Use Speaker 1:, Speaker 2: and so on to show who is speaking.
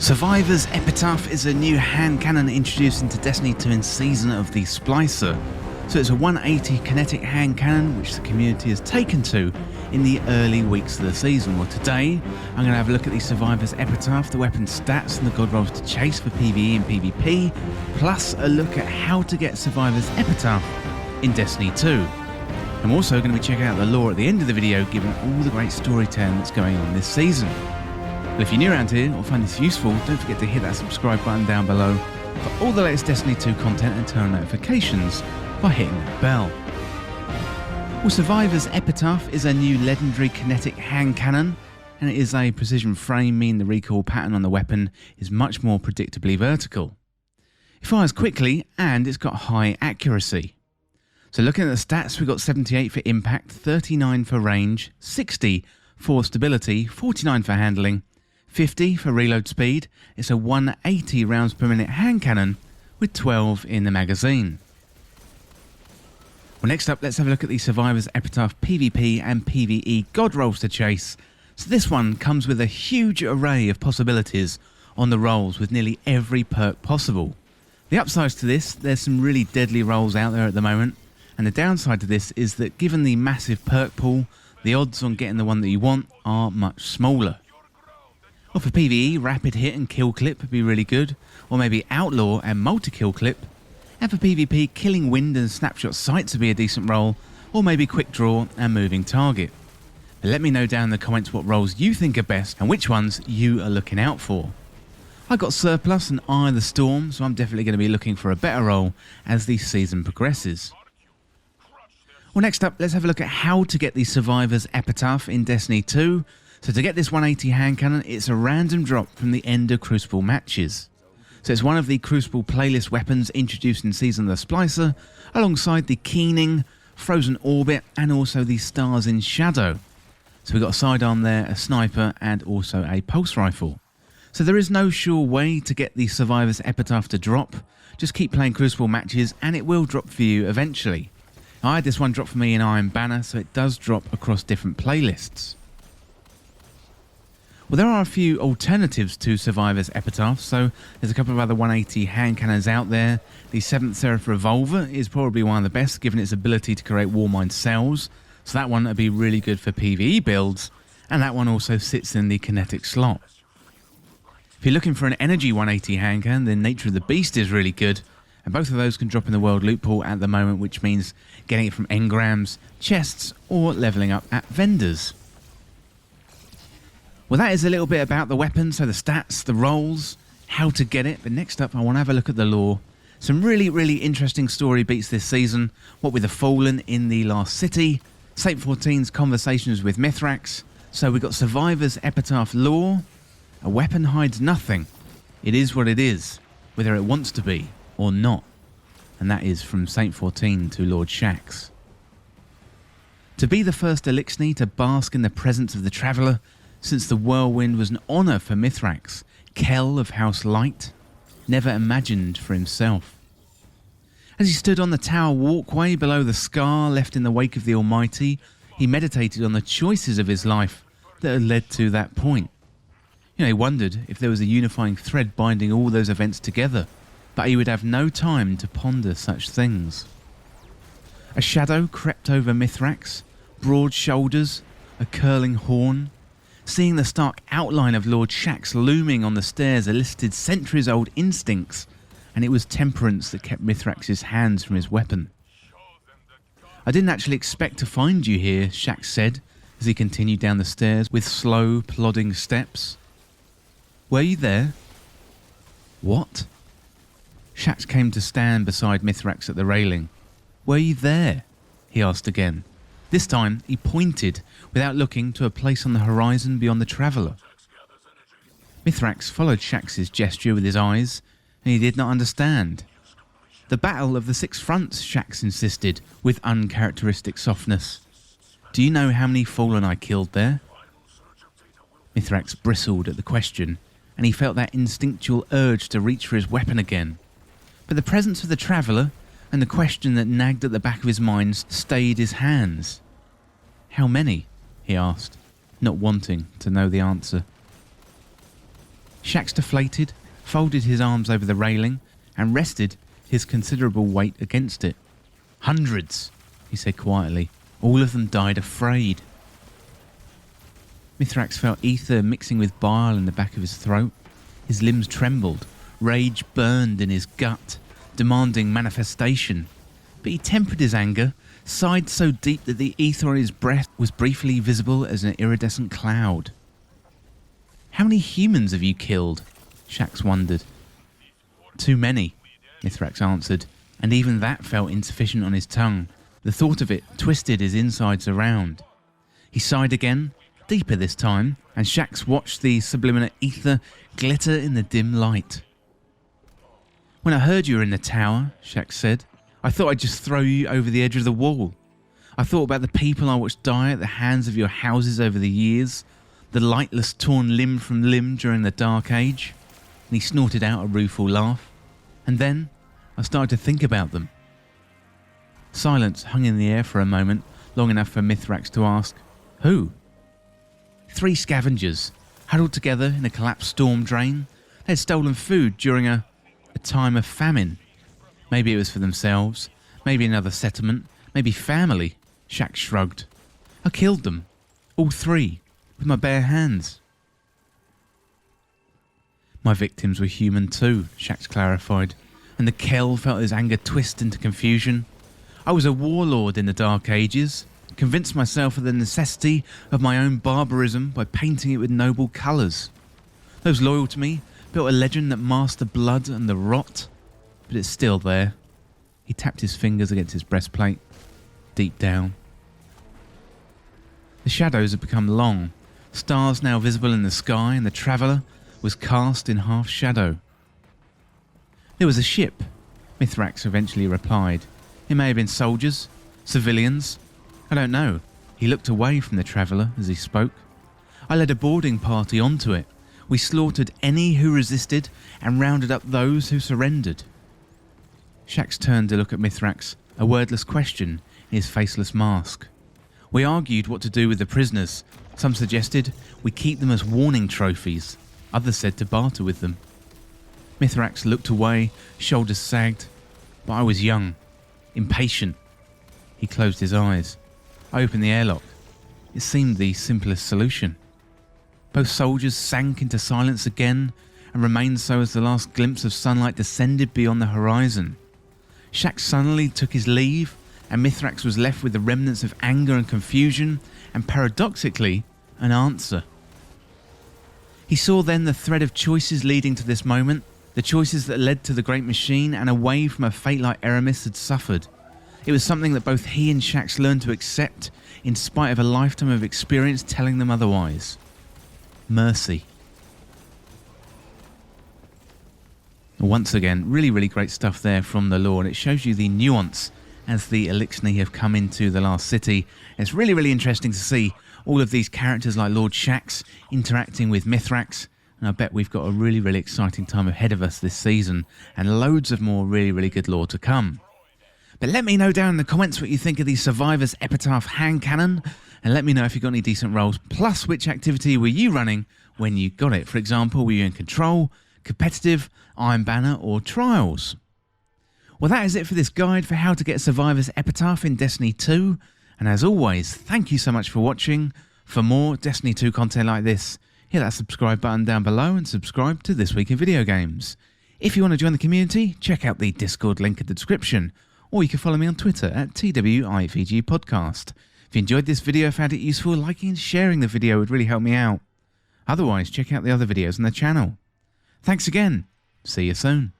Speaker 1: Survivor's Epitaph is a new hand cannon introduced into Destiny 2 in Season of the Splicer. So it's a 180 kinetic hand cannon which the community has taken to in the early weeks of the season. Well, today I'm going to have a look at the Survivor's Epitaph, the weapon stats and the god rolls to chase for PVE and PVP, plus a look at how to get Survivor's Epitaph in Destiny 2. I'm also going to be checking out the lore at the end of the video, given all the great storytelling that's going on this season. But if you're new around here or find this useful, don't forget to hit that subscribe button down below for all the latest Destiny 2 content and turn on notifications by hitting that bell. Well, Survivor's Epitaph is a new legendary kinetic hand cannon, and it is a precision frame, meaning the recoil pattern on the weapon is much more predictably vertical. It fires quickly and it's got high accuracy. So looking at the stats, we've got 78 for impact, 39 for range, 60 for stability, 49 for handling, 50 for reload speed. It's a 180 rounds per minute hand cannon with 12 in the magazine. Well, next up, let's have a look at the Survivor's Epitaph PvP and PvE god rolls to chase. So this one comes with a huge array of possibilities on the rolls with nearly every perk possible. The upsides to this, there's some really deadly rolls out there at the moment, and the downside to this is that given the massive perk pool, the odds on getting the one that you want are much smaller. Well, for PvE, rapid hit and kill clip would be really good, or maybe outlaw and multi-kill clip. And for PvP, killing wind and snapshot sights would be a decent roll, or maybe quick draw and moving target. But let me know down in the comments what rolls you think are best and which ones you are looking out for. I got Surplus and Eye of the Storm, so I'm definitely going to be looking for a better roll as the season progresses. Well, next up, let's have a look at how to get the Survivor's Epitaph in Destiny 2. So to get this 180 hand cannon, it's a random drop from the end of Crucible matches. So it's one of the Crucible playlist weapons introduced in Season of the Splicer, alongside the Keening, Frozen Orbit, and also the Stars in Shadow. So we've got a sidearm there, a sniper, and also a pulse rifle. So there is no sure way to get the Survivor's Epitaph to drop. Just keep playing Crucible matches and it will drop for you eventually. I had this one drop for me in Iron Banner, so it does drop across different playlists. Well, there are a few alternatives to Survivor's Epitaph, so there's a couple of other 180 hand cannons out there. The 7th Seraph Revolver is probably one of the best, given its ability to create Warmind cells, so that one would be really good for PvE builds, and that one also sits in the kinetic slot. If you're looking for an energy 180 hand cannon, then Nature of the Beast is really good, and both of those can drop in the world loot pool at the moment, which means getting it from engrams, chests, or leveling up at vendors. Well, that is a little bit about the weapon, so the stats, the rolls, how to get it. But next up, I want to have a look at the lore. Some really interesting story beats this season. What with the Fallen in the Last City, Saint 14's conversations with Mithrax. So we've got Survivor's Epitaph lore. A weapon hides nothing. It is what it is, whether it wants to be or not. And that is from Saint 14 to Lord Shaxx. To be the first Elixni to bask in the presence of the Traveller, since the Whirlwind was an honour for Mithrax, Kell of House Light, never imagined for himself. As he stood on the tower walkway below the scar left in the wake of the Almighty, he meditated on the choices of his life that had led to that point. He wondered if there was a unifying thread binding all those events together, but he would have no time to ponder such things. A shadow crept over Mithrax, broad shoulders, a curling horn. Seeing the stark outline of Lord Shaxx looming on the stairs elicited centuries-old instincts, and it was temperance that kept Mithrax's hands from his weapon. "I didn't actually expect to find you here," Shaxx said, as he continued down the stairs with slow, plodding steps. "Were you there?" "What?" Shaxx came to stand beside Mithrax at the railing. "Were you there?" he asked again. This time, he pointed, without looking, to a place on the horizon beyond the Traveller. Mithrax followed Shaxx's gesture with his eyes, and he did not understand. "The Battle of the Six Fronts," Shaxx insisted, with uncharacteristic softness. "Do you know how many Fallen I killed there?" Mithrax bristled at the question, and he felt that instinctual urge to reach for his weapon again. But the presence of the Traveller and the question that nagged at the back of his mind stayed his hands. "How many?" he asked, not wanting to know the answer. Shax deflated, folded his arms over the railing, and rested his considerable weight against it. "Hundreds," he said quietly. "All of them died afraid." Mithrax felt ether mixing with bile in the back of his throat. His limbs trembled. Rage burned in his gut, demanding manifestation. But he tempered his anger, sighed so deep that the ether on his breath was briefly visible as an iridescent cloud. "How many humans have you killed?" Shax wondered. "Too many," Mithrax answered, and even that felt insufficient on his tongue. The thought of it twisted his insides around. He sighed again, deeper this time, and Shax watched the subliminal ether glitter in the dim light. "When I heard you were in the tower," Shax said, "I thought I'd just throw you over the edge of the wall. I thought about the people I watched die at the hands of your houses over the years, the lightless torn limb from limb during the Dark Age." And he snorted out a rueful laugh. "And then I started to think about them." Silence hung in the air for a moment, long enough for Mithrax to ask, "Who?" "3 scavengers, huddled together in a collapsed storm drain. They had stolen food during a time of famine. Maybe it was for themselves, maybe another settlement, maybe family." Shax shrugged. "I killed them, all 3, with my bare hands." "My victims were human too," Shax clarified, and the Kell felt his anger twist into confusion. "I was a warlord in the Dark Ages, convinced myself of the necessity of my own barbarism by painting it with noble colours. Those loyal to me built a legend that masked the blood and the rot, but it's still there." He tapped his fingers against his breastplate, deep down. The shadows had become long, stars now visible in the sky, and the traveller was cast in half shadow. "There was a ship," Mithrax eventually replied. "It may have been soldiers, civilians. I don't know." He looked away from the traveller as he spoke. "I led a boarding party onto it. We slaughtered any who resisted and rounded up those who surrendered." Shax turned to look at Mithrax, a wordless question in his faceless mask. "We argued what to do with the prisoners. Some suggested we keep them as warning trophies. Others said to barter with them." Mithrax looked away, shoulders sagged. "But I was young, impatient." He closed his eyes. I opened the airlock. It seemed the simplest solution. Both soldiers sank into silence again and remained so as the last glimpse of sunlight descended beyond the horizon. Shax suddenly took his leave, and Mithrax was left with the remnants of anger and confusion, and paradoxically, an answer. He saw then the thread of choices leading to this moment, the choices that led to the great machine and away from a fate like Eramis had suffered. It was something that both he and Shax learned to accept, in spite of a lifetime of experience telling them otherwise. Mercy. Once again, really great stuff there from the lore, and it shows you the nuance as the Elixni have come into the last city. It's really interesting to see all of these characters like Lord Shax interacting with Mithrax, and I bet we've got a really exciting time ahead of us this season, and loads of more really good lore to come. But let me know down in the comments what you think of the Survivor's Epitaph hand cannon, and let me know if you got any decent rolls, plus which activity were you running when you got it. For example, were you in Control, Competitive, Iron Banner, or Trials? Well, that is it for this guide for how to get Survivor's Epitaph in Destiny 2, and as always, thank you so much for watching. For more Destiny 2 content like this, hit that subscribe button down below and subscribe to This Week in Video Games. If you want to join the community, check out the Discord link in the description, or you can follow me on Twitter at TWIVG Podcast. If you enjoyed this video, found it useful, liking and sharing the video would really help me out. Otherwise, check out the other videos on the channel. Thanks again. See you soon.